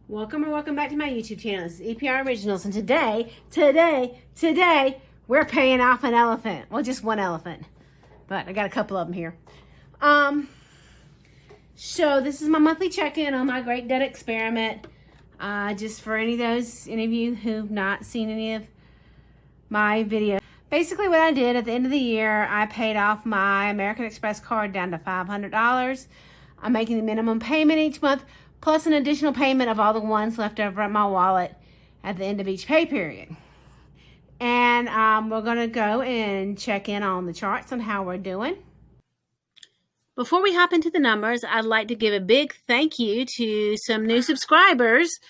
Welcome back to my YouTube channel. This is EPR Originals, and today, we're paying off an elephant. Well, just one elephant, but I got a couple of them here. So this is my monthly check-in on my Great Debt Experiment. Just for any of you who've not seen any of my videos. Basically what I did at the end of the year, I paid off my American Express card down to $500. I'm making the minimum payment each month, plus an additional payment of all the ones left over at my wallet at the end of each pay period. And we're going to go and check in on the charts on how we're doing. Before we hop into the numbers, I'd like to give a big thank you to some new subscribers.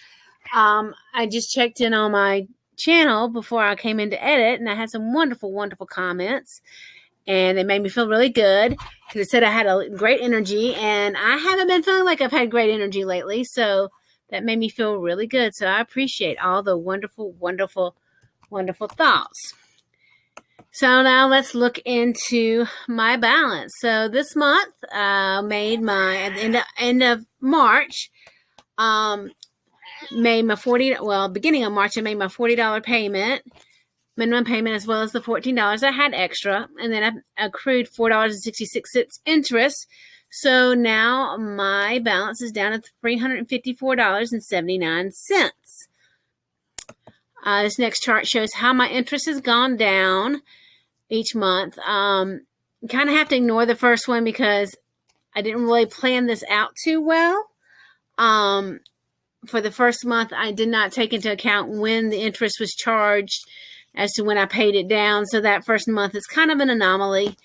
I just checked in on my channel before I came in to edit, and I had some wonderful comments, and it made me feel really good because it said I had a great energy, and I haven't been feeling like I've had great energy lately, so that made me feel really good. So I appreciate all the wonderful thoughts. So now let's look into my balance. So this month made my, at the end of March, made my beginning of March, I made my $40 payment, minimum payment, as well as the $14 I had extra, and then I accrued $4.66 interest. So now my balance is down to $354.79. This next chart shows how my interest has gone down each month. Kind of have to ignore the first one because I didn't really plan this out too well. For the first month, I did not take into account when the interest was charged as to when I paid it down. So that first month is kind of an anomaly.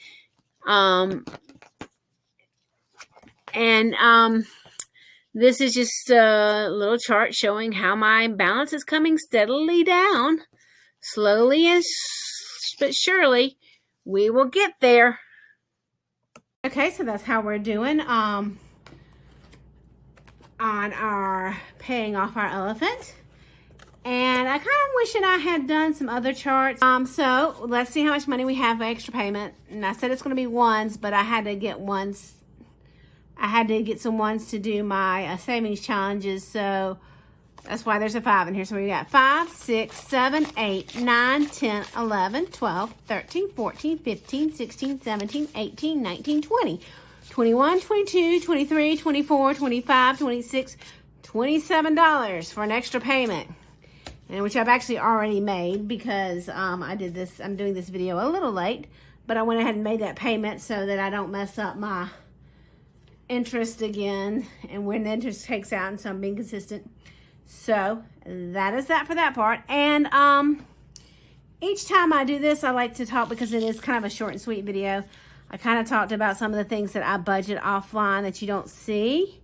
This is just a little chart showing how my balance is coming steadily down. Slowly but surely, we will get there. Okay, so that's how we're doing. On our paying off our elephant, and I kind of wishing I had done some other charts. So let's see how much money we have for extra payment. And I said it's going to be ones, but I had to get ones. I had to get some ones to do my savings challenges, so that's why there's a 5 in here. So we got 5, 6, 7, 8, 9, 10, 11, 12, 13, 14, 15, 16, 17, 18, 19, 20. 21, 22, 23, 24, 25, 26, $27 for an extra payment, and which I've actually already made because I'm doing this video a little late, but I went ahead and made that payment so that I don't mess up my interest again, and when the interest takes out, and so I'm being consistent. So that is that for that part. And each time I do this, I like to talk, because it is kind of a short and sweet video. I kind of talked about some of the things that I budget offline that you don't see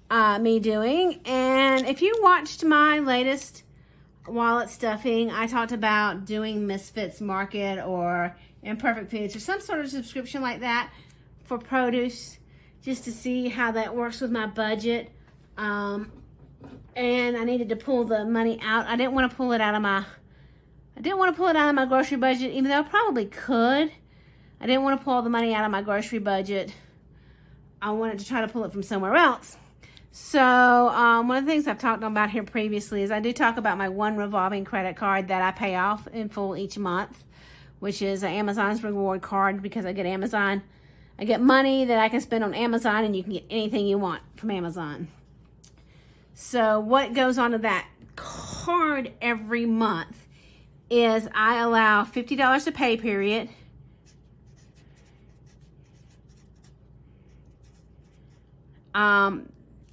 me doing. And if you watched my latest wallet stuffing, I talked about doing Misfits Market or Imperfect Foods or some sort of subscription like that for produce, just to see how that works with my budget. And I needed to pull the money out. I didn't want to pull it out of my grocery budget, even though I probably could. I didn't want to pull all the money out of my grocery budget. I wanted to try to pull it from somewhere else. So one of the things I've talked about here previously is I do talk about my one revolving credit card that I pay off in full each month, which is Amazon's reward card, because I get money that I can spend on Amazon, and you can get anything you want from Amazon. So what goes on to that card every month is I allow $50 to pay period.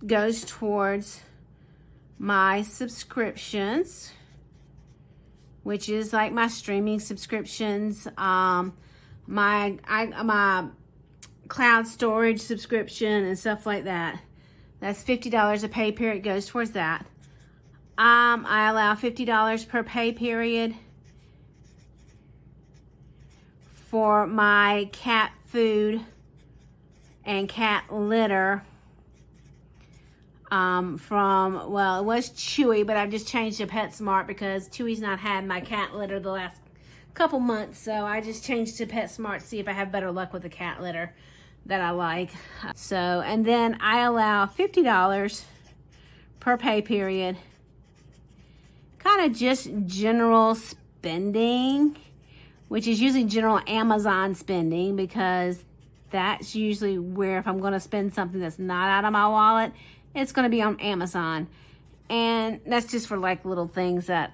Goes towards my subscriptions, which is like my streaming subscriptions, my cloud storage subscription and stuff like that. That's $50 a pay period goes towards that. I allow $50 per pay period for my cat food and cat litter. It was Chewy, but I've just changed to PetSmart because Chewy's not had my cat litter the last couple months, so I just changed to PetSmart to see if I have better luck with the cat litter that I like. So, and then I allow $50 per pay period. Kind of just general spending, which is usually general Amazon spending, because that's usually where, if I'm going to spend something that's not out of my wallet, it's going to be on Amazon. And that's just for like little things that,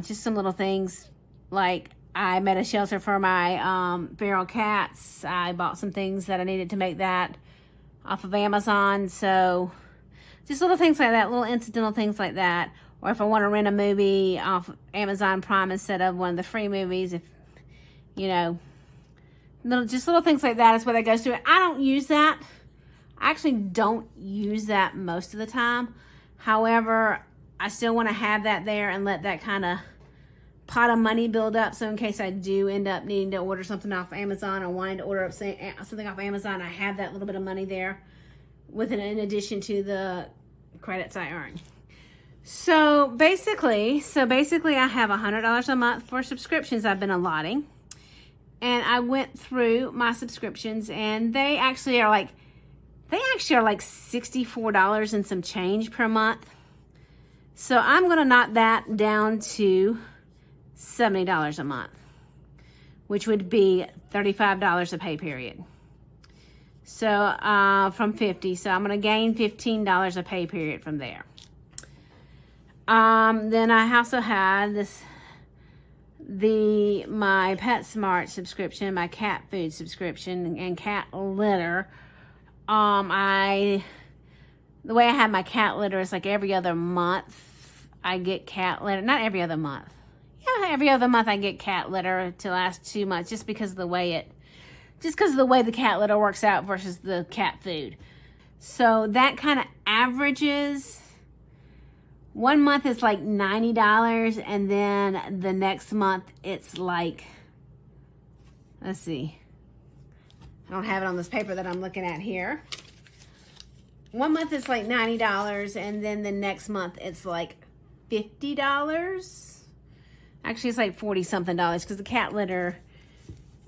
just some little things. Like I made a shelter for my feral cats. I bought some things that I needed to make that off of Amazon. So just little things like that, little incidental things like that. Or if I want to rent a movie off Amazon Prime instead of one of the free movies, if, just little things like that is where that goes to. I don't use that. I actually don't use that most of the time. However, I still want to have that there and let that kind of pot of money build up. So in case I do end up needing to order something off Amazon or wanting to order up something off Amazon, I have that little bit of money there in addition to the credits I earn. So basically I have $100 a month for subscriptions I've been allotting. And I went through my subscriptions, and they actually are like $64 and some change per month. So I'm going to knock that down to $70 a month, which would be $35 a pay period. So from $50, so I'm going to gain $15 a pay period from there. Then I also had my PetSmart subscription, my cat food subscription, and cat litter. The way I have my cat litter is like every other month I get cat litter. Not every other month. Yeah, every other month I get cat litter to last 2 months, just because of the way the cat litter works out versus the cat food. So that kind of averages. 1 month is like $90, and then the next month it's like, let's see, I don't have it on this paper that I'm looking at here. 1 month is like $90, and then the next month it's like $50. Actually, it's like 40 something dollars, because the cat litter,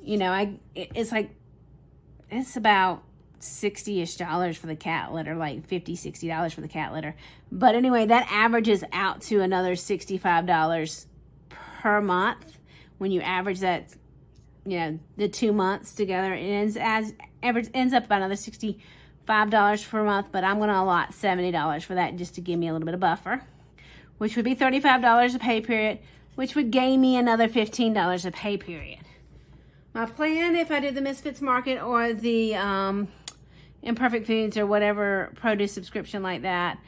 it's about $60-ish for the cat litter, like $50-$60 for the cat litter. But anyway, that averages out to another $65 per month. When you average that, the 2 months together, it ends up about another $65 per month. But I'm going to allot $70 for that, just to give me a little bit of buffer, which would be $35 a pay period, which would gain me another $15 a pay period. My plan, if I did the Misfits Market or the Imperfect Foods or whatever produce subscription like that,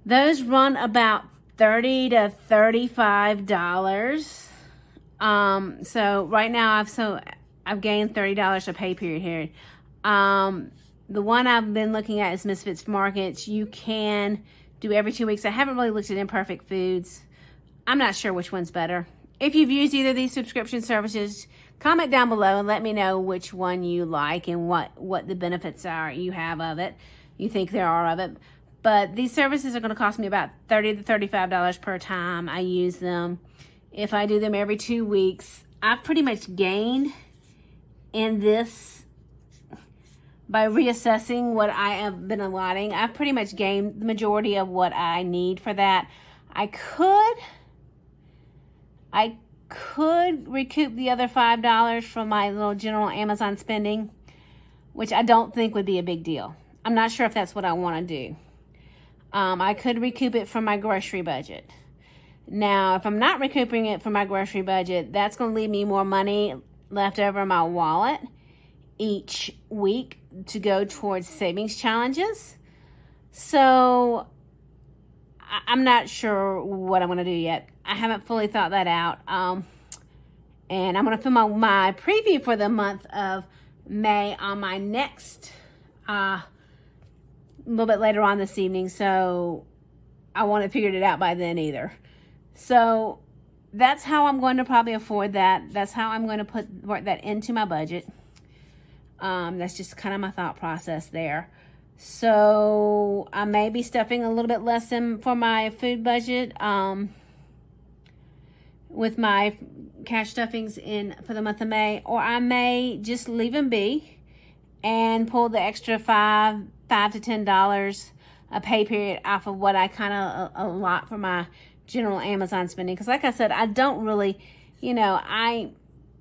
those run about $30 to $35. So right now I've gained $30 a pay period here. The one I've been looking at is Misfits Markets. You can do every 2 weeks. I haven't really looked at Imperfect Foods. I'm not sure which one's better. If you've used either of these subscription services, comment down below and let me know which one you like and what the benefits are you have of it, you think there are of it. But these services are going to cost me about $30 to $35 per time I use them. If I do them every 2 weeks, I've pretty much gained in this by reassessing what I have been allotting. I've pretty much gained the majority of what I need for that. I could recoup the other $5 from my little general Amazon spending, which I don't think would be a big deal. I'm not sure if that's what I want to do. I could recoup it from my grocery budget. Now, if I'm not recouping it from my grocery budget, that's going to leave me more money left over in my wallet each week to go towards savings challenges. So I'm not sure what I'm going to do yet. I haven't fully thought that out. And I'm going to film my preview for the month of May on my next, a little bit later on this evening. So I won't have figured it out by then either. So that's how I'm going to probably afford that. That's how I'm going to work that into my budget. That's just kind of my thought process there. So I may be stuffing a little bit less in for my food budget with my cash stuffings in for the month of May, or I may just leave them be and pull the extra $5 $5 to $10 a pay period off of what I kind of allot for my general Amazon spending. Because like I said, I don't really, you know, I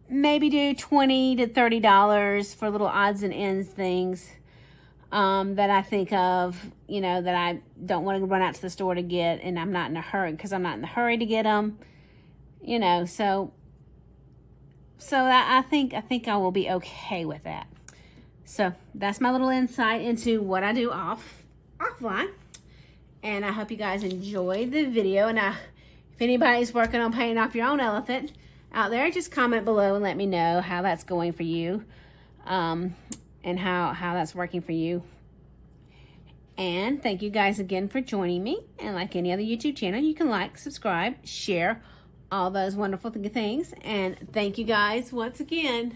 maybe do $20 to $30 for little odds and ends things that I think of, you know, that I don't want to run out to the store to get, and I'm not in a hurry, because I'm not in the hurry to get them, you know, so I think I will be okay with that. So that's my little insight into what I do offline, and I hope you guys enjoyed the video. And if anybody's working on paying off your own elephant out there, just comment below and let me know how that's going for you, and how that's working for you. And thank you guys again for joining me. And like any other YouTube channel, you can like, subscribe, share, all those wonderful things. And thank you guys once again.